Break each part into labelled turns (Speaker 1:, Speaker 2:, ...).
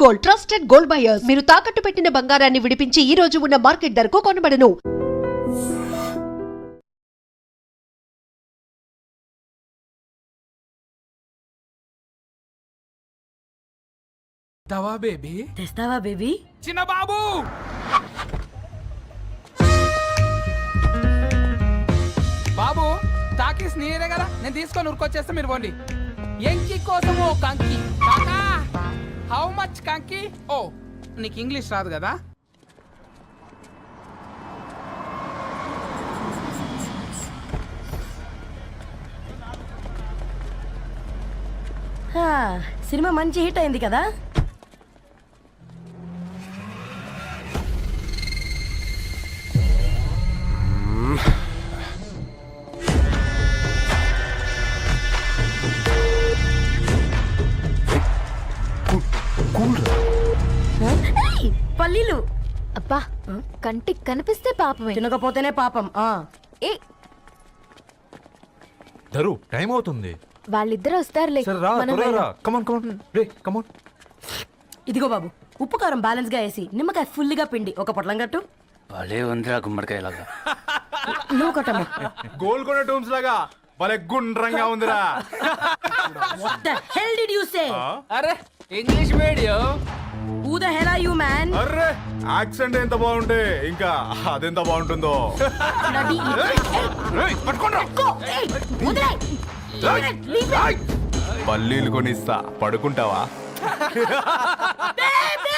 Speaker 1: Gold, trusted gold buyers. మీరు తాకట్టు పెట్టిన బంగారాన్ని విడిపించి ఈ రోజు ఉన్న మార్కెట్ ధరకు కొనబడను.
Speaker 2: తెస్తావా బేబీ?
Speaker 3: తెస్తావా బేబీ?
Speaker 2: చిన్న బాబు బాబు టాకీస్ నీరే కదా, నేను తీసుకొని ఉరికొచ్చేస్తా, మీరు పోండి. ఎంకి కోసం ఓ కంకి కాకా. హౌ మచ్ కంకి? ఓ నీకు ఇంగ్లీష్ రాదు కదా.
Speaker 3: సినిమా మంచి హిట్ అయింది కదా. పల్లీలు
Speaker 4: అబ్బా, కంటికి కనిపిస్తే పాపమే,
Speaker 3: తినకపోతేనే పాపం.
Speaker 4: ఏ
Speaker 5: ధరు టైం అవుతుంది.
Speaker 4: వాళ్ళిద్దరు వస్తారులే. మనం వెళ్దాం.
Speaker 3: ఇదిగో బాబు, ఉప్పు కారం బ్యాలెన్స్ గా వేసి నిమ్మకాయ ఫుల్ గా పిండి ఒక పొట్లం కట్టు.
Speaker 6: భలే ఉందిరా గుమ్మడికాయలాగా.
Speaker 3: నువ్వు కట్టమ్మా.
Speaker 5: గోల్కొండ టూమ్స్ లాగా భలే గుండ్రంగా ఉందిరా.
Speaker 3: What the hell did you say?
Speaker 2: అరే English medium.
Speaker 3: Who the hell are you, man?
Speaker 5: Array accent ఎంత బాగుంటే ఇంకా అదెంత బాగుంటుందో.
Speaker 3: Bloody
Speaker 5: ఏయ్, పట్టుకోండ్రా.
Speaker 3: go! Hey, వదిలేయ్. Leave it.
Speaker 5: పల్లీలు కొనిస్తా, పడుకుంటావా?
Speaker 3: Baby!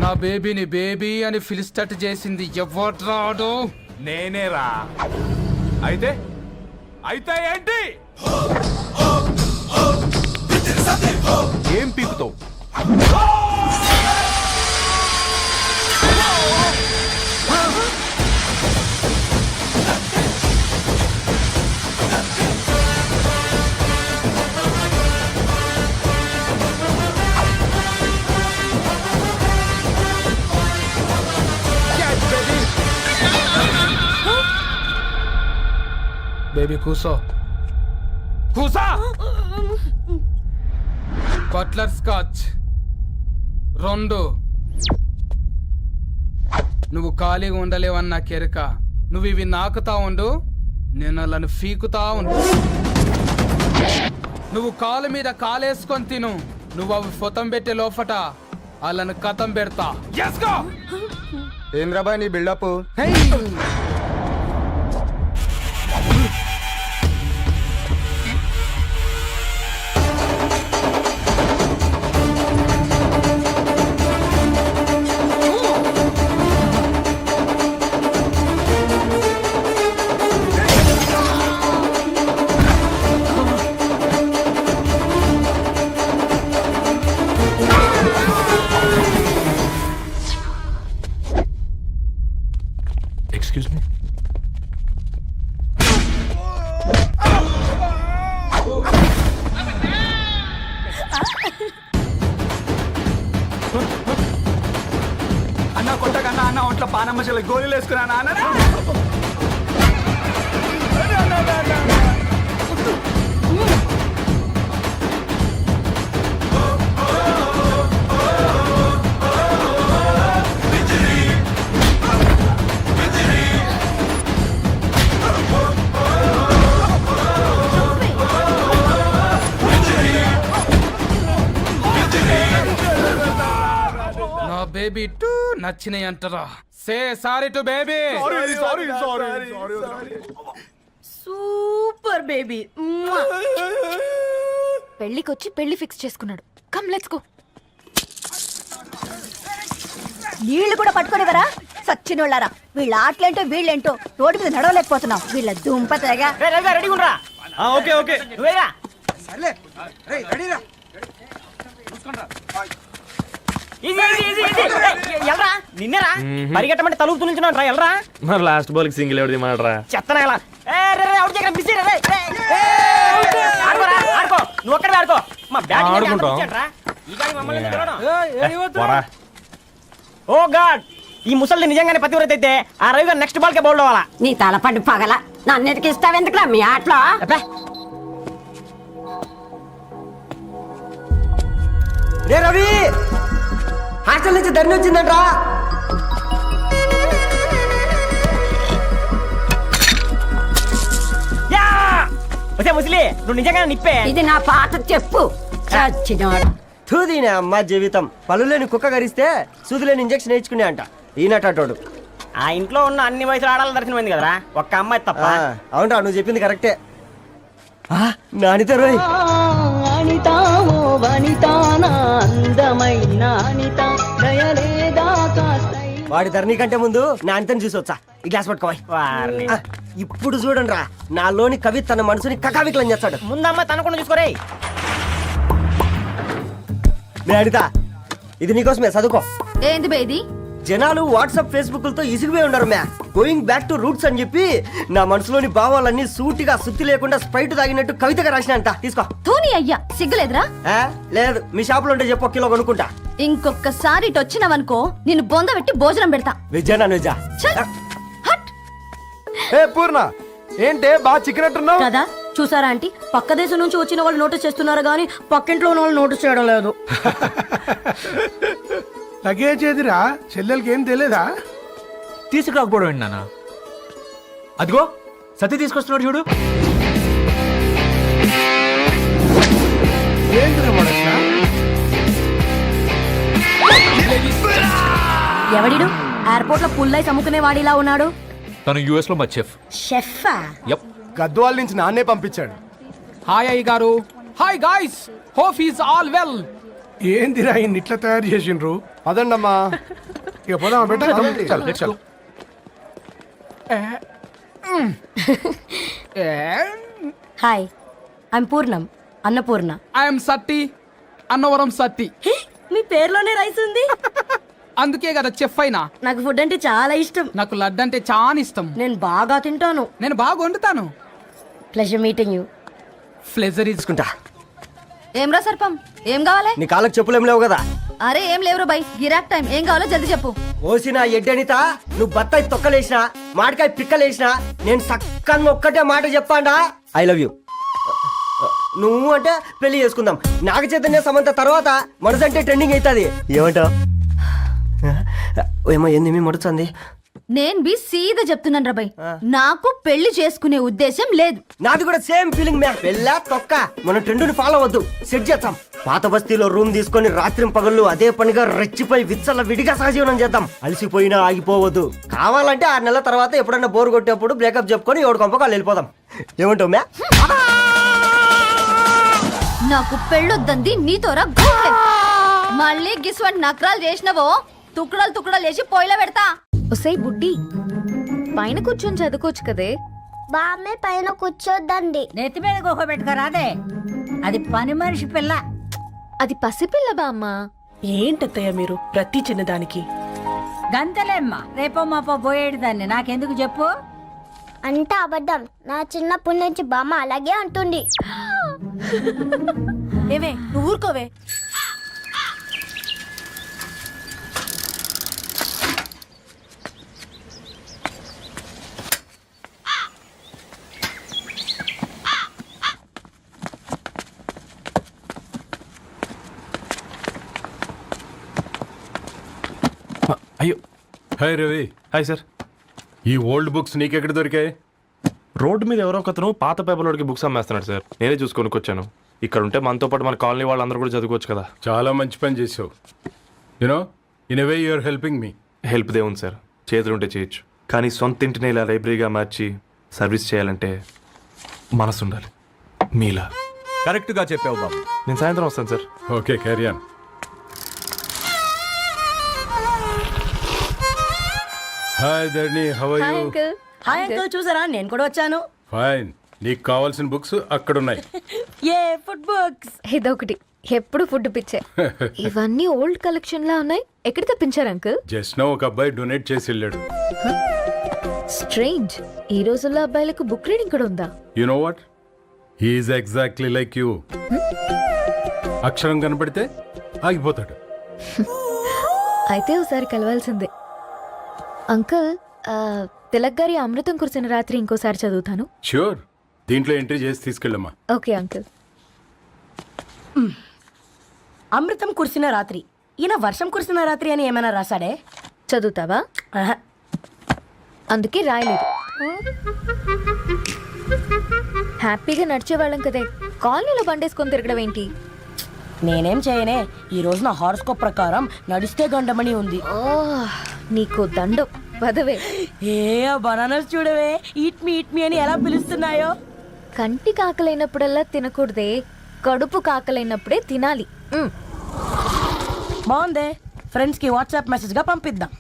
Speaker 2: నా బేబీని బేబీ అని పిలిచేటట్టు చేసింది ఎవడ్రాడు?
Speaker 5: నేనేరా. అయితే అయితే ఏంటి? ఏం పీకుతావు?
Speaker 2: బేబీ కూసో, కూసా. Buttler scotch 2. నువ్వు ఖాళీగా ఉండలేవన్న కెరక. నువ్వు ఇవి నాకుతా ఉండు, నేను అలాను ఫీకుతా ఉండు. నువ్వు కాలు మీద కాలేసుకొని తిను. నువ్వు అవి ఫొతం పెట్టే లోపట అలాను కథం పెడతా.
Speaker 5: ఏం రాబాయ్ నీ బిల్డప్? Excuse me.
Speaker 7: అన్న కొట్టకన్నా అన్న ఒంట్లో పానమ్మశల గోళీలు వేసుకున్నా అన్న.
Speaker 2: నా బేబీ టూ నచ్చినాయి అంటారా? Say sorry to baby.
Speaker 3: Super baby.
Speaker 4: పెళ్లికొచ్చి పెళ్లి ఫిక్స్ చేసుకున్నాడు. Come let's go.
Speaker 3: నీళ్లు కూడా పట్టుకునేవరా?
Speaker 8: సచ్చినోళ్ళారా వీళ్ళ ఆటలేంటో వీళ్ళేంటో రోడ్డు మీద నడవలేకపోతున్నాం వీళ్ళ దుంప తెగ.
Speaker 7: ఓకే ఓకే నువ్వేగా ఎల్రా నిన్నేరా పరిగెట్టమంటే తలుపుతూ నుంచున్నాను రా ఎల్రా
Speaker 9: మరి లాస్ట్ బాల్ కి సింగిల్ ఎవరిది మాడరా
Speaker 7: చెత్తనా ఎలా ఆడుకో నువ్వు ఒక్కడే ఆడుకో మా ఓ గాడ్ ఈ ముసలి నిజంగానే పతివ్రత అయితే ఆ రవి గారు నెక్స్ట్ బాల్ కే బౌల్డ్ అవ్వాలా
Speaker 8: నీ తలపండు పగల నన్నిటికి ఇస్తావెందుకురా మీ ఆటలో.
Speaker 7: రే రవి హాస్టల్ నుంచి ధరణి వచ్చిందంట్రా వచ్చే ముసలి నువ్వు నిజంగా నిప్పే
Speaker 8: ఇది నా పాత చెప్పు చచ్చినోడు.
Speaker 7: తూదీనే అమ్మ జీవితం పలులేని కుక్క గరిస్తే సూదులేని ఇంజక్షన్ వేయించుకునే అంట ఈనటోడు ఆ ఇంట్లో ఉన్న అన్ని వయసులో ఆడాలి దర్శనమైంది కదరా ఒక్క అమ్మాయి తప్ప అవునరా నువ్వు చెప్పింది కరెక్టే నానితో రోయ్ వాడి ధరణి కంటే ముందు నానితని చూసి వచ్చా ఈ గ్లాస్ పట్టుకోవాలి ఇప్పుడు చూడండి రా నాలోని కవి తన మనసుని కకావికలం చేస్తాడు ముందమ్మ తనకుండా చూసుకోరే అనిత ఇది నీకోసమే చదువుకో.
Speaker 4: ఏంది బేది
Speaker 7: జనాలు వాట్సాప్ ఫేస్బుక్ లతో ఇసిగిపోయి ఉన్నారు మ్యా గోయింగ్ బ్యాక్ టు రూట్స్ అని చెప్పి నా మనసులోని భావాలన్నీ సూటిగా సుత్తి లేకుండా స్ప్రైట్ తాగినట్టు కవితగా రాసిన అంట తీసుకో.
Speaker 4: తూని అయ్యా సిగ్గులేదురా?
Speaker 7: లేదు మీ షాప్ లో ఉంటే చెప్పు కిలో కొనుక్కుంటా.
Speaker 4: ఇంకొకసారి ఇటు వచ్చినవనుకో నిన్ను బొంద పెట్టి భోజనం పెడతా.
Speaker 7: వెజ్జా నాన్ వెజ్జా?
Speaker 5: పూర్ణ ఏంటే బాగా చిక్కినట్టున్నావు
Speaker 3: కదా చూసారా ఆంటీ పక్క దేశం నుంచి వచ్చిన వాళ్ళు నోటీస్ చేస్తున్నారు కానీ పక్కింట్లో ఉన్న వాళ్ళు నోటీస్ చేయడం లేదు.
Speaker 5: లగేజ్ ఏదిరా చెల్లెలకి ఏం తెలియదా?
Speaker 9: తీసుకురాకపోవడం ఏంటి నాన్న? అదిగో సతీ తీసుకొస్తున్నాడు చూడు.
Speaker 3: ఎవడిడు ఎయిర్పోర్ట్ లో పుల్లై సముకునే వాడిలా ఉన్నాడు.
Speaker 9: తను యుఎస్ లో మా చెఫ్.
Speaker 3: షెఫా?
Speaker 9: యప్.
Speaker 5: గద్వాల నుంచి నాన్నే పంపించాడు.
Speaker 2: హాయ్ అయ్య గారు. Hi guys, hope is all well.
Speaker 5: ఏందిరా ఇన్ని ఇట్లా తయారు చేసిండ్రు? పదండమ్మా ఇక పోదామా బెట్ట.
Speaker 3: Hi I'm Purnam Annapurna.
Speaker 2: I'm Satti Annavaram Satti.
Speaker 3: మీ పేర్లోనే రైస్ ఉంది.
Speaker 2: అందుకే కదా చెఫ్ అయినా.
Speaker 3: నాకు ఫుడ్ అంటే చాలా ఇష్టం.
Speaker 2: నాకు లడ్డు అంటే చాలా ఇష్టం.
Speaker 3: నేను బాగా తింటాను.
Speaker 2: నేను బాగా వండుతాను.
Speaker 3: Pleasure meeting you.
Speaker 2: ఫ్లెజర్
Speaker 7: తీసుకుంటా.
Speaker 4: ఏమ్రా సర్పం ఏం కావాలి?
Speaker 7: నీ కాళ్ళకి చెప్పులేం లేవు కదా?
Speaker 4: అరే ఏం లేవురా బై గిరాక్ టైం. ఏం కావాలో జల్దీ చెప్పు.
Speaker 7: ఓసిన ఎడ్డనిత నువ్వు బత్తాయి తొక్కలేసినా మాడికాయ పిక్కలేసినా నేను సక్కగా ఒక్కటే మాట చెప్పాండా ఐ లవ్ యూ. నువ్వు అంటే పెళ్లి చేసుకుందాం. నాగ చైతన్య సమంత తర్వాత మనసంటే ట్రెండింగ్ అవుతుంది. ఏమంటావు? ఏమో ఏంది మొడుతుంది.
Speaker 4: నేను బి సీదా చెప్తున్నాను రాబాయ్, నాకు పెళ్లి చేసుకునే ఉద్దేశం లేదు.
Speaker 7: నాది కూడా సేమ్ ఫీలింగ్ మ్యా. పెళ్ళా తొక్క మనం ట్రెండ్ని ఫాలో అవద్దు, సెట్ చేద్దాం. పాత బస్తీలో రూమ్ తీసుకొని రాత్రి పగళ్ళు అదే పనిగా రెచ్చిపోయి విచ్చల విడిగా సహజీవనం చేద్దాం. అలసిపోయినా ఆగిపోవద్దు. కావాలంటే 6 నెలల తర్వాత ఎప్పుడన్నా బోర్ కొట్టేప్పుడు బ్రేకప్ చెప్పుకొని ఎవడు కొంపకాలు వెళ్ళిపోదాం. ఏమంటావు మ్యా?
Speaker 4: నాకు పెళ్ళొద్దంది నీతోరా గోలే. మళ్ళీ గిస్వంటి నకరాలు చేసినవో తుక్కడలు తుక్కడలు వేసి పొయ్యిలో పెడతా. ఒసై బుడ్డి పైన కూర్చొని చదువుకోవచ్చు కదే.
Speaker 8: బామ్మే పైన కూర్చోద్దండి.
Speaker 3: నెత్తి మీద గుహ పెట్టుకోరాదే, అది పని మనిషి పిల్ల.
Speaker 4: అది పసిపిల్ల బామ్మ.
Speaker 3: ఏంటత్తయ్య మీరు ప్రతి చిన్నదానికి గంతలేమ్మా. రేపో మాపో పోయేడు దాన్ని నాకెందుకు చెప్పు.
Speaker 8: అంటే అబద్ధం. నా చిన్నప్పటి నుంచి బామ్మ అలాగే అంటుంది.
Speaker 3: ఏవే నువ్వు ఊరుకోవే.
Speaker 9: అయ్యో.
Speaker 5: హాయ్ రవి.
Speaker 9: Hi sir.
Speaker 5: ఈ ఓల్డ్ బుక్స్ నీకెక్కడ దొరికాయి?
Speaker 9: రోడ్డు మీద ఎవరో ఒకతను పాత పేపర్లోకి బుక్స్ అమ్మేస్తున్నాడు సార్. నేనే చూసుకొని వచ్చాను. ఇక్కడ ఉంటే మనతో పాటు మన కాలనీ వాళ్ళందరూ కూడా చదువుకోవచ్చు కదా.
Speaker 5: చాలా మంచి పని చేసావు. You know in a way you are helping me.
Speaker 9: Help దే ఉంది సార్, చేతులుంటే చేయొచ్చు. కానీ సొంత ఇంటిని ఇలా లైబ్రరీగా మార్చి సర్వీస్ చేయాలంటే మనసు ఉండాలి. మీలా
Speaker 10: కరెక్ట్గా చెప్పావు బాబు.
Speaker 9: నేను సాయంత్రం వస్తాను sir.
Speaker 5: Okay carry on. Hi Dharni, how are you?
Speaker 3: Hi uncle, చూసారా నేను కూడా వచ్చాను.
Speaker 5: ఫైన్. నీకు కావాల్సిన బుక్స్ అక్కడ ఉన్నాయి.
Speaker 3: ఏ ఫుడ్ బుక్స్?
Speaker 4: ఇదొకటి ఎప్పుడు ఫుడ్ పిచ్చే. ఇవన్నీ ఓల్డ్ కలెక్షన్ లా ఉన్నాయి. ఎక్కడ తెప్పించారు అంకుల్?
Speaker 5: జస్ట్ నో ఒక అబ్బాయి డొనేట్ చేసి వెళ్ళాడు.
Speaker 4: స్ట్రేంజ్. ఈ రోజుల్లో అబ్బాయిలకు బుక్ రీడింగ్ కూడా ఉందా?
Speaker 5: You know what, he's exactly like you. అక్షరం కనపడితే ఆగిపోతాడు.
Speaker 4: అయితే ఒకసారి కలవాల్సిందే. అంకుల్, తిలక్ గారి అమృతం కురిసిన రాత్రి ఇంకోసారి చదువుతాను.
Speaker 5: ష్యూర్, దీంట్లో ఎంట్రీ చేసి తీసుకెళ్ళమ్మా.
Speaker 4: Okay uncle.
Speaker 3: అమృతం కురిసిన రాత్రి. ఈయన వర్షం కురిసిన రాత్రి అని ఏమైనా రాశాడే?
Speaker 4: చదువుతావా?
Speaker 3: ఆహా.
Speaker 4: అందుకే రాయలేదు. హ్యాపీగా నడిచేవాళ్ళం కదే, కాలనీలో బండేసుకొని తిరగడం ఏంటి?
Speaker 3: నేనేం చేయనే, ఈ రోజు నా హారోస్కోప్ ప్రకారం నడిస్తే గండమణి ఉంది.
Speaker 4: ఓ, నీకు దండం పదవే.
Speaker 3: ఏ బనానాస్ చూడవే, ఈట్ మీ అని ఎలా పిలుస్తున్నాయో.
Speaker 4: కంటి కాకలైనప్పుడల్లా తినకూడదే, కడుపు కాకలైనప్పుడే తినాలి.
Speaker 3: బాగుందే, ఫ్రెండ్స్ కి వాట్సాప్ మెసేజ్ గా పంపిద్దాం.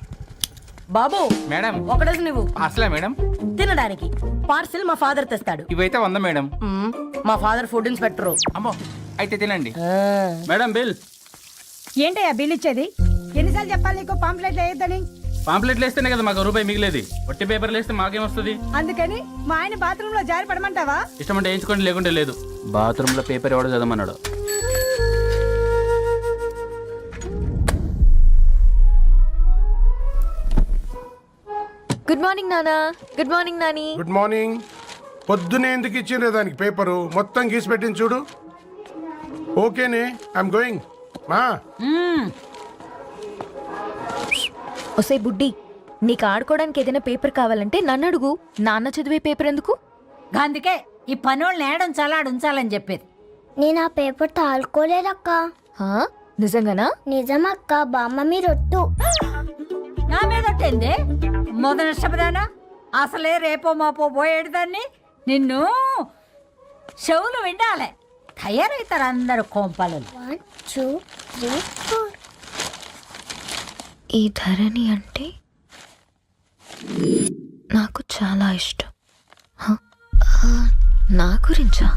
Speaker 3: బాబు
Speaker 2: మేడం.
Speaker 3: ఒకడేసి నువ్వు
Speaker 2: అసలే మేడం
Speaker 3: తినడానికి పార్సిల్ మా ఫాదర్ తెస్తాడు.
Speaker 2: ఇవైతే 100 మేడం.
Speaker 3: మా ఫాదర్ ఫుడ్ ఇన్స్పెక్టర్.
Speaker 2: అమ్మో, అయితే తినండి మేడం. బిల్
Speaker 8: ఏంటయ్యా బిల్ ఇచ్చేది? ఎన్నిసార్లు చెప్పాలి నీకు పాంప్లెట్ వేయొద్దని?
Speaker 2: పాంప్లెట్లు వేస్తేనే కదా మాకు రూపాయి మిగిలేది. వట్టి పేపర్లు వేస్తే మాకేమొస్తుంది?
Speaker 8: అందుకని మా ఆయన బాత్రూమ్ లో జారి పడమంటావా?
Speaker 2: ఇష్టం అంటే వేయించుకోండి, లేకుంటే లేదు. బాత్రూంలో పేపర్ ఎవడో చదవమన్నాడు.
Speaker 4: గుడ్ మార్నింగ్ నానా. Good morning Nani.
Speaker 5: Good morning. పొద్దునే ఎందుకు ఇచ్చిండ్రే దానికి పేపరు? మొత్తం గీసి పెట్టింది చూడు. ఓకేనే, ఐఎమ్ గోయింగ్. మా
Speaker 4: ఒసే బుడ్డి, నీకు ఆడుకోవడానికి ఏదైనా పేపర్ కావాలంటే నన్ను అడుగు. నాన్న చదివే పేపర్ ఎందుకు?
Speaker 3: అందుకే ఈ పనోళ్ళని ఏడుంచాలా ఉంచాలని చెప్పేది.
Speaker 11: నేను ఆ పేపర్ తాలుకోలేదక్క.
Speaker 4: హా? నిజంగానా?
Speaker 11: నిజమక్క, బామ్మ మీరొట్టు.
Speaker 3: నా మీద ఒట్టేంది? మొదటి నష్టపదానా? అసలే రేపో మాపో పోయేడు దాన్ని. నిన్ను చెవులు వినాలే, తయారవుతారు అందరు కోంపాలు.
Speaker 11: 1 2 3 4.
Speaker 4: ఈ ధరణి అంటే నాకు చాలా ఇష్టం. హ? నా గురించా?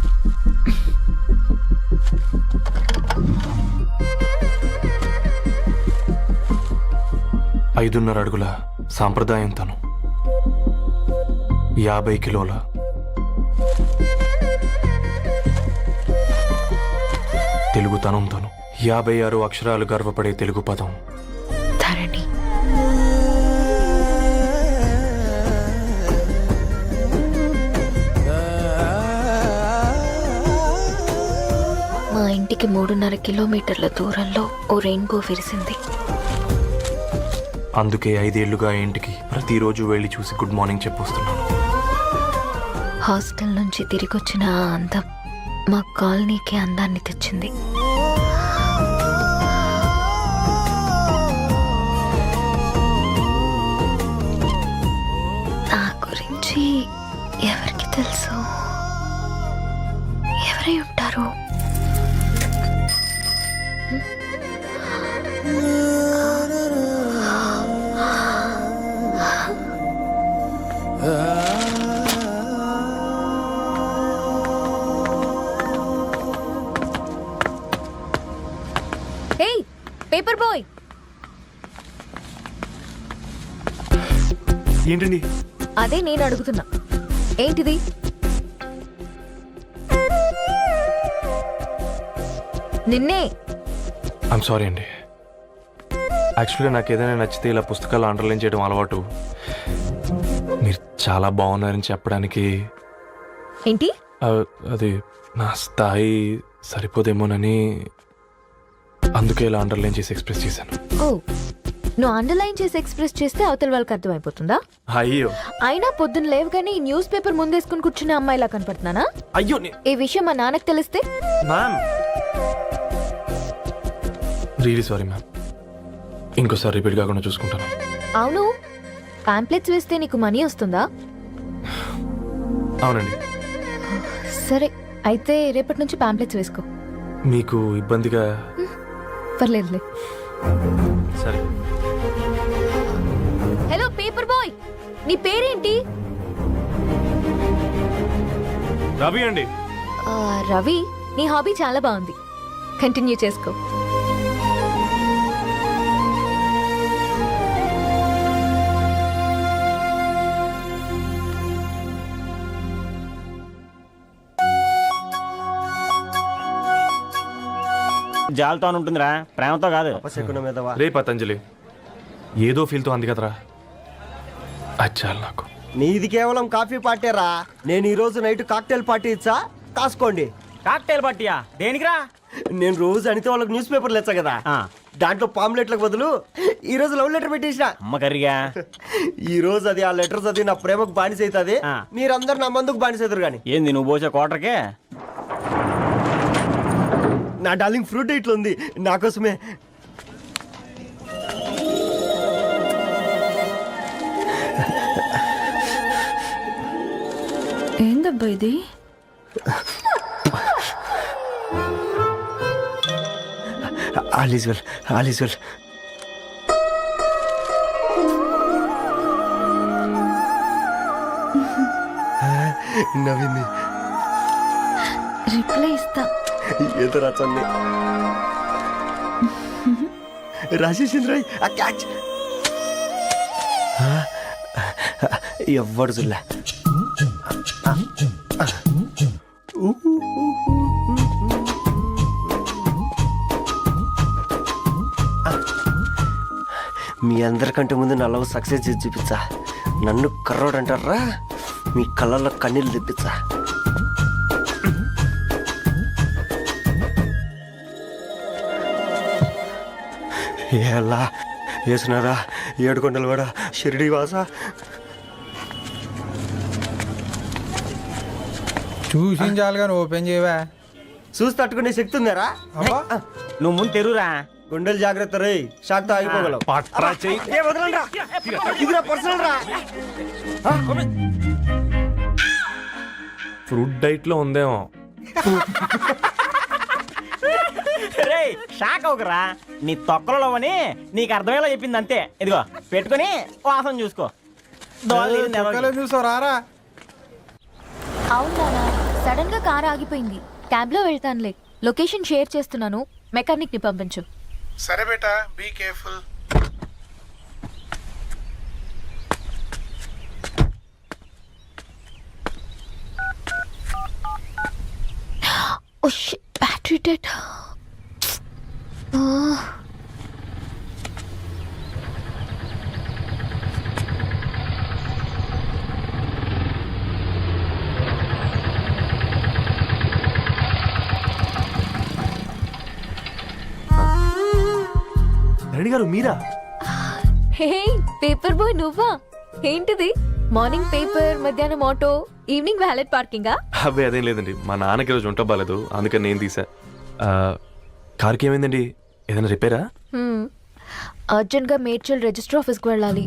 Speaker 9: ఐదున్నర అడుగుల సాంప్రదాయం తను, 50 కిలోల తెలుగుతనం తను, 56 అక్షరాలు గర్వపడే తెలుగు పదం
Speaker 4: ధరణి. మా ఇంటికి 3.5 కిలోమీటర్ల దూరంలో ఓ రెయిన్బో విరిసింది.
Speaker 9: అందుకే 5 ఏళ్లుగా ఇంటికి ప్రతిరోజు వెళ్ళి చూసి గుడ్ మార్నింగ్ చెప్పొస్తున్నాను.
Speaker 4: హాస్టల్ నుంచి తిరిగొచ్చిన ఆ అందం మా కాలనీకి అందాన్ని తెచ్చింది. నా గురించి ఎవరికి తెలుసు? ఎవరై ఉంటారు? ఏయ్, పేపర్ బాయ్.
Speaker 9: ఏంటండి?
Speaker 4: అదే నేను అడుగుతున్నా, ఏంటిది? నిన్నే.
Speaker 9: ఐమ్ సారీ అండి. యాక్చువల్గా నాకు ఏదైనా నచ్చితే ఇలా పుస్తకాలు అండర్లైన్ చేయడం అలవాటు. మీరు చాలా బాగున్నారని చెప్పడానికి
Speaker 4: ఏంటి?
Speaker 9: అది నా స్థాయి సరిపోదేమోనని అందుకే ఇలా అండర్లైన్ చేసి ఎక్స్ప్రెస్ చేశాను.
Speaker 4: ఓ, నువ్వు అండర్లైన్ చేసి ఎక్స్ప్రెస్ చేస్తే అవతల వాళ్ళకి అర్థమైపోతుందా?
Speaker 9: అయ్యో,
Speaker 4: అయినా పొద్దున్న లేవగానే ఈ న్యూస్ పేపర్ ముందేసుకుని కూర్చునే అమ్మాయిలా కనపడుతున్నానా?
Speaker 9: అయ్యో.
Speaker 4: ఈ విషయం మా నాన్నకు తెలిస్తే?
Speaker 9: Ma'am, really sorry ma'am. ఇంకోసారి రిపీట్ కాకుండా చూసుకుంటాను.
Speaker 4: అవును, పాంప్లెట్స్ వేస్తే నీకు మనీ వస్తుందా?
Speaker 9: అవునండి.
Speaker 4: సరే, అయితే రేపటి నుంచి పాంప్లెట్స్ వేసుకో.
Speaker 9: మీకు ఇబ్బందిగా?
Speaker 4: పర్లేదులే.
Speaker 9: సరే.
Speaker 4: Hello paper boy. నీ పేరేంటి?
Speaker 9: రవి అండి.
Speaker 4: రవి, నీ హాబీ చాలా బాగుంది, కంటిన్యూ చేసుకో.
Speaker 7: జాలతో ఉంటుందిరా, ప్రేమతో కాదు. అపశకునం మీదవా?
Speaker 9: రే పతంజలి, ఏదో ఫీల్తో అంది కదరా, అచ్చాలి నాకు.
Speaker 7: నీది కేవలం కాఫీ పార్టీరా. నేను ఈ రోజు నైట్ కాక్టైల్ పార్టీ ఇచ్చా, కాసుకోండి. కాక్టైల్ పార్టీయా? దేనికిరా? నేను రోజు అనితే వాళ్ళకి న్యూస్ పేపర్లు ఇచ్చా కదా, దాంట్లో పాంప్లెట్లకు బదులు ఈ రోజు లవ్ లెటర్ పెట్టేసిన. అమ్మకరిగా ఈ రోజు అది ఆ లెటర్ చదివి నా ప్రేమకు బానిస అవుతుంది, మీరందరు నా మందుకు బానిస అవుతారు. కానీ ఏంది నువ్వు పోసే కోటర్కే? నా డార్లింగ్ ఫ్రూట్ ఇట్లా ఉంది నా కోసమే.
Speaker 3: ఏందబ్బా ఇది?
Speaker 7: All is well, all is well. నవ్వింది.
Speaker 4: రిప్లై ఇస్తా.
Speaker 7: ఏదో రాచండి రాజేసింద్ర ఆ క్యాచ్ ఎవ్వడు చూడలే. మీ అందరికంటే ముందు నా లవ్ సక్సెస్ చేసి చూపించా. నన్ను కర్రోడు అంటారా, మీ కళ్ళల్లో కన్నీళ్ళు తెప్పించా. ఎలా వేసినారా ఏడుకొండలు కూడా షిరిడి వాస.
Speaker 2: చూసించాలి కానీ ఓపెన్ చేయవా?
Speaker 7: చూసి తట్టుకునే శక్తి ఉందారా? నువ్వు ముందు తెరురా, గుండెలు జాగ్రత్త రే, షాక్తో ఆగిపోగలవు.
Speaker 9: ఫ్రూట్ డైట్ లో ఉందేమో.
Speaker 7: షాక్ అవకరా, నీ తొక్కలలో అని నీకు అర్థమయ్యేలా చెప్పింది అంతే. ఇదిగో పెట్టుకుని వాసన చూసుకో.
Speaker 2: చూసారా?
Speaker 4: అవునా, సడన్ గా కార్ ఆగిపోయింది. క్యాబ్ లో వెళ్తానులే, లొకేషన్ షేర్ చేస్తున్నాను, మెకానిక్ ని పంపించు.
Speaker 5: సరే బేటా, be careful.
Speaker 4: Oh shit, battery dead.
Speaker 9: Reddy గారు మీరా?
Speaker 4: హే పేపర్ బాయ్, నువ్వా? ఏంటిది? మార్నింగ్ పేపర్, మధ్యాహ్నం ఆటో, ఈవినింగ్ వ్యాలెట్ పార్కింగా?
Speaker 9: అబ్బాయి అదేం లేదండి, మా నాన్నకి రోజు ఉంట బాగాలేదు, అందుకని నేను తీసా. కార్కి ఏమైందండి? ఏదైనా రిపేరా?
Speaker 4: అర్జెంట్ గా మేడ్చల్ రిజిస్టర్ ఆఫీస్ కు వెళ్ళాలి.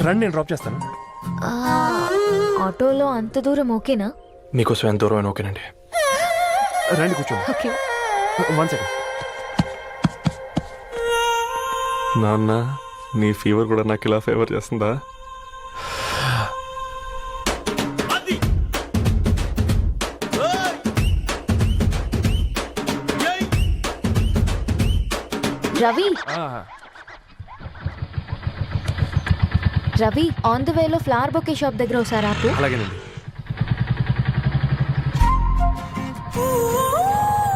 Speaker 9: రండి, నేను డ్రాప్ చేస్తాను.
Speaker 4: ఆటోలో అంత దూరం ఓకేనా?
Speaker 9: మీకోసం ఎంత దూరం అయినా ఓకేనండి. రండి కూర్చోండి.
Speaker 4: ఓకే.
Speaker 9: 1 సెకండ్. నాన్న, నీ ఫీవర్ కూడా నాకు ఇలా ఫేవర్ చేస్తుందా?
Speaker 4: రవి, రవి, ఆన్ ద వేలో ఫ్లవర్ బొకే షాప్ దగ్గర ఒకసారి ఆపు.
Speaker 9: అలాగేనండి.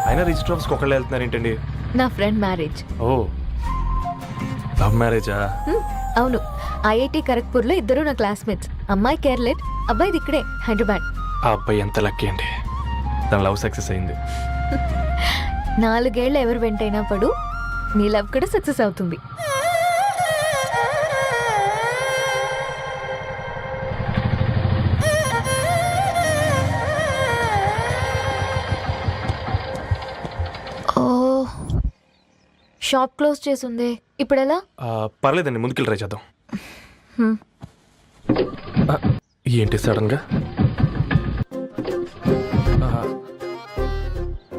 Speaker 9: అయినా రిజిస్టర్ ఆఫీస్కి ఒకళ్ళు వెళ్తున్నారు ఏంటండి?
Speaker 4: నా ఫ్రెండ్ మ్యారేజ్.
Speaker 9: ఓ, లవ్ మ్యారేజా?
Speaker 4: అవును, ఐఐటి ఖరగ్పూర్ లో ఇద్దరు నా క్లాస్మేట్స్. అమ్మాయి కేర్లెట్, అబ్బాయిది ఇక్కడే హైదరాబాద్.
Speaker 9: ఆ అబ్బాయి ఎంత లక్కీ అండి, తన లవ్ సక్సెస్ అయింది.
Speaker 4: 4 ఏళ్ళు ఎవరు వెంటైనా పడు, నీ లవ్ కూడా సక్సెస్ అవుతుంది. ఓ, షాప్ క్లోజ్ చేసింది, ఇప్పుడు ఎలా?
Speaker 9: పర్లేదండి, ముందుకెళ్ళి ట్రై చేద్దాం. ఏంటి సడన్ గా?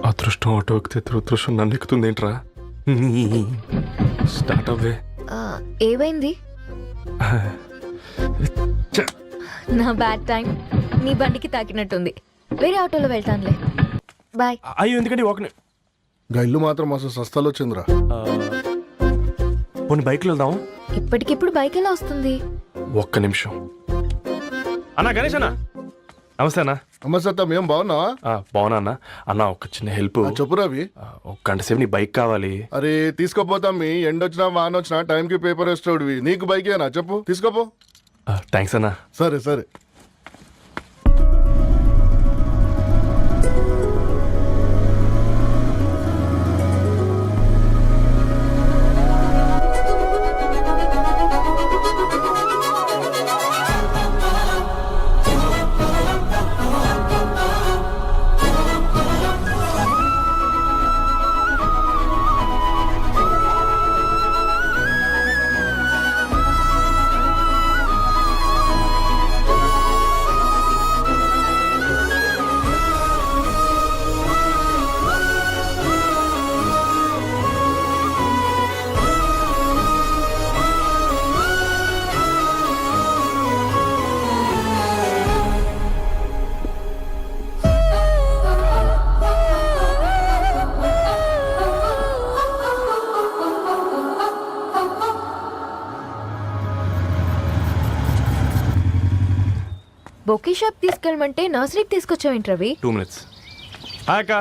Speaker 9: అదృష్టం ఆటో ఎక్కితే దురదృష్టం నన్ను ఎక్కుతుంది ఏంట్రా? స్టార్ట్ అవ్వే.
Speaker 4: ఏమైంది? నా బ్యాడ్ టైం నీ బండికి తాకినట్టుంది. వేరే ఆటోలో వెళ్తానులే. బాయ్.
Speaker 9: అయ్యో ఎందుకండి ఒక
Speaker 5: గా ఇల్లు మాత్రం అసలు సస్తాలు వచ్చిందిరా.
Speaker 9: పోనీ బైక్లో వెళ్దాం.
Speaker 4: ఇప్పటికిప్పుడు బైక్ ఎలా వస్తుంది?
Speaker 9: ఒక్క నిమిషం. అన్నా గణేష్ అన్న, నమస్తే అన్న.
Speaker 5: నమస్తే, ఏం బాగున్నావా?
Speaker 9: బాగున్నా అన్న. అన్న ఒక చిన్న హెల్ప్.
Speaker 5: చెప్పు రవి.
Speaker 9: ఒక గంట సేపు నీ బైక్ కావాలి.
Speaker 5: అరే తీసుకోపోతాం, మీ ఎండొచ్చినా వాన వచ్చినా టైంకి పేపర్ వేస్తాడువి. నీకు బైకేనా చెప్పు, తీసుకోపో.
Speaker 9: థ్యాంక్స్ అన్న.
Speaker 5: సరే సరే.
Speaker 4: బొకే షాప్ తీసుకెళ్ళమంటే నర్సరీకి తీసుకొచ్చావేంటి రవి?
Speaker 9: 2 minutes. హాయ్ అక్క.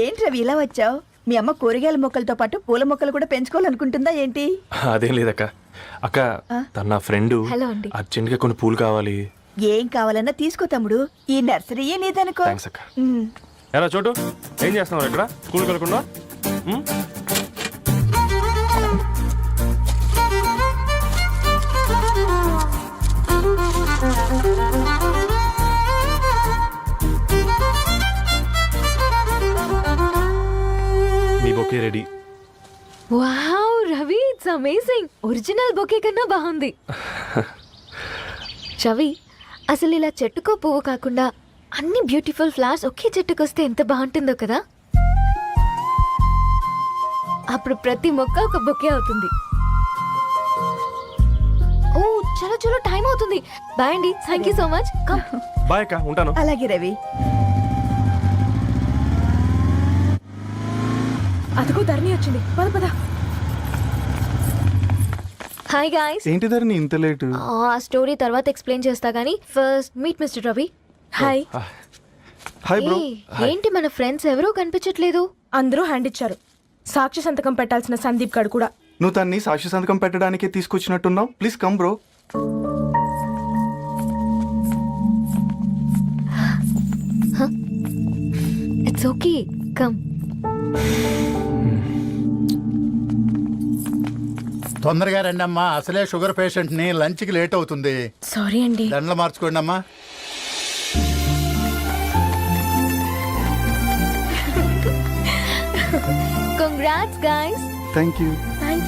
Speaker 8: ఏంటి రవి ఇలా వచ్చావు? మీ అమ్మ కూరగాయల మొక్కలతో పాటు పూల మొక్కలు కూడా పెంచుకోవాలనుకుంటుందా ఏంటి?
Speaker 9: అదేం లేదక్క. అక్క తన నా ఫ్రెండ్
Speaker 4: హలో అండి.
Speaker 9: అర్జెంట్గా కొన్ని పూలు కావాలి.
Speaker 8: ఏం కావాలన్నా తీసుకో తమ్ముడు, ఈ నర్సరీయే నీదనుకో.
Speaker 9: థ్యాంక్స్ అక్క. ఎలా చోటు ఏం చేస్తున్నావు ఇక్కడ? స్కూల్కి వెళ్ళకుండా? మీ bouquet ready.
Speaker 4: Wow Ravi, it's amazing. Original bouquet కన్నా బాగుంది. రవి, అసలు ఇలా చెట్టుకో పువ్వు కాకుండా అన్ని బ్యూటిఫుల్ ఫ్లవర్స్ ఒకే చెట్టుకు వస్తే ఎంత బాగుంటుందో కదా. అప్పుడు ప్రతి మొక్క ఒక బొకే అవుతుంది. ఓ చలో చలో, టైం అవుతుంది. బాయ్ అండి, thank you so much. Come.
Speaker 9: Bye అక్క, ఉంటాను.
Speaker 8: అలాగే రవి.
Speaker 3: అదిగో ధరణి వచ్చింది, పద పద.
Speaker 4: Hi guys.
Speaker 9: ఏంటి ధరణి ఇంత లేటు?
Speaker 4: ఆ స్టోరీ తర్వాత ఎక్స్ప్లెయిన్ చేస్తా గానీ first meet mister Ravi.
Speaker 3: Hi.
Speaker 9: Hi bro.
Speaker 4: ఏంటి మన ఫ్రెండ్స్ ఎవరూ కనిపించట్లేదు?
Speaker 3: అందరూ హ్యాండ్ ఇచ్చారు. సాక్షి సంతకం పెట్టాల్సిన సందీప్ గడు కూడా.
Speaker 10: నువ్వు తన్ని సాక్షి సంతకం పెట్టడానికే తీసుకొచ్చినట్టున్నావు. Please come bro.
Speaker 4: It's okay, come.
Speaker 12: తొందరగా రండి అమ్మా, అసలే షుగర్ పేషెంట్ ని, లంచ్ కి లేట్ అవుతుంది.
Speaker 3: సారీ అండి.
Speaker 12: దండలు మార్చుకోండి అమ్మా.
Speaker 4: Congrats guys.
Speaker 10: Thank you.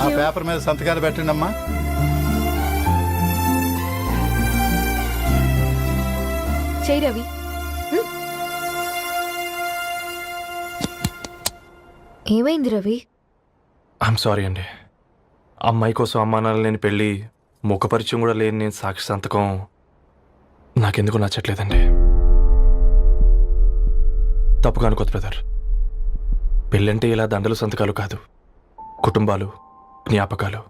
Speaker 12: ఆ పేపర్ మీద సంతకాలు పెట్టండి అమ్మా.
Speaker 4: చెయ్యి రవి. ఏమైంది రవి?
Speaker 9: ఐఎమ్ సారీ అండి. అమ్మాయి కోసం అమ్మా నాన్న లేని పెళ్ళి, ముఖపరిచయం కూడా లేని నేను సాక్షి సంతకం నాకెందుకు నచ్చట్లేదండి. తప్పుగా అనుకోదు బ్రదర్. పెళ్ళంటే ఇలా దండలు సంతకాలు కాదు, కుటుంబాలు, జ్ఞాపకాలు.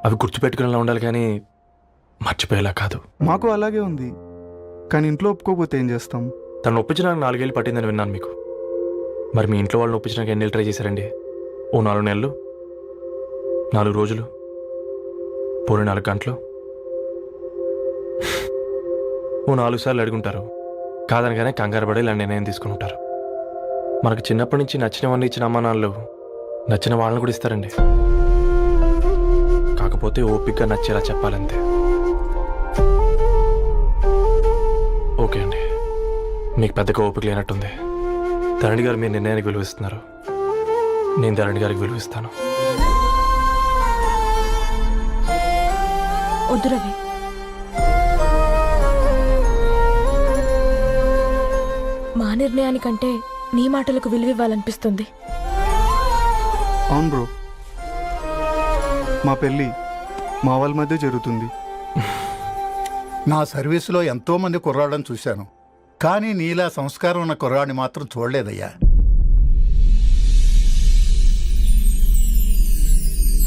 Speaker 9: అవి గుర్తుపెట్టుకునేలా ఉండాలి కానీ మర్చిపోయేలా కాదు.
Speaker 10: మాకు అలాగే ఉంది, కానీ ఇంట్లో ఒప్పుకోకపోతే ఏం చేస్తాం?
Speaker 9: తను ఒప్పించడానికి 4 ఏళ్ళు పట్టిందని విన్నాను మీకు. మరి మీ ఇంట్లో వాళ్ళని ఒప్పించడానికి ఎన్ని ట్రై చేశారండి? ఓ 4 నెలలు, 4 రోజులు, పోనీ 4 గంటలు, ఓ 4 సార్లు అడుగుంటారు. కాదనగానే కంగారు పడి ఇలా నిర్ణయం తీసుకుని ఉంటారు. మనకు చిన్నప్పటి నుంచి నచ్చినవన్నీ ఇచ్చిన అమ్మ నాన్నలు నచ్చిన వాళ్ళని కూడా ఇస్తారండి. కాకపోతే ఓపికగా నచ్చేలా చెప్పాలంతే. ఓకే అండి, మీకు పెద్దగా ఓపిక లేనట్టుంది. ధరణి గారు మీ నిర్ణయానికి విలువిస్తున్నారు, నేను ధరణి గారికి విలువిస్తాను.
Speaker 3: వద్దు రవి. మా నిర్ణయానికంటే నీ మాటలకు విలువివ్వాలనిపిస్తుంది.
Speaker 10: అవును బ్రో, మా పెళ్ళి మా వాళ్ళ మధ్య జరుగుతుంది.
Speaker 12: నా సర్వీసులో ఎంతో మంది కుర్రాళ్ళని చూశాను, కానీ నీలా సంస్కారం ఉన్న కుర్రాడిని మాత్రం చూడలేదయ్యా.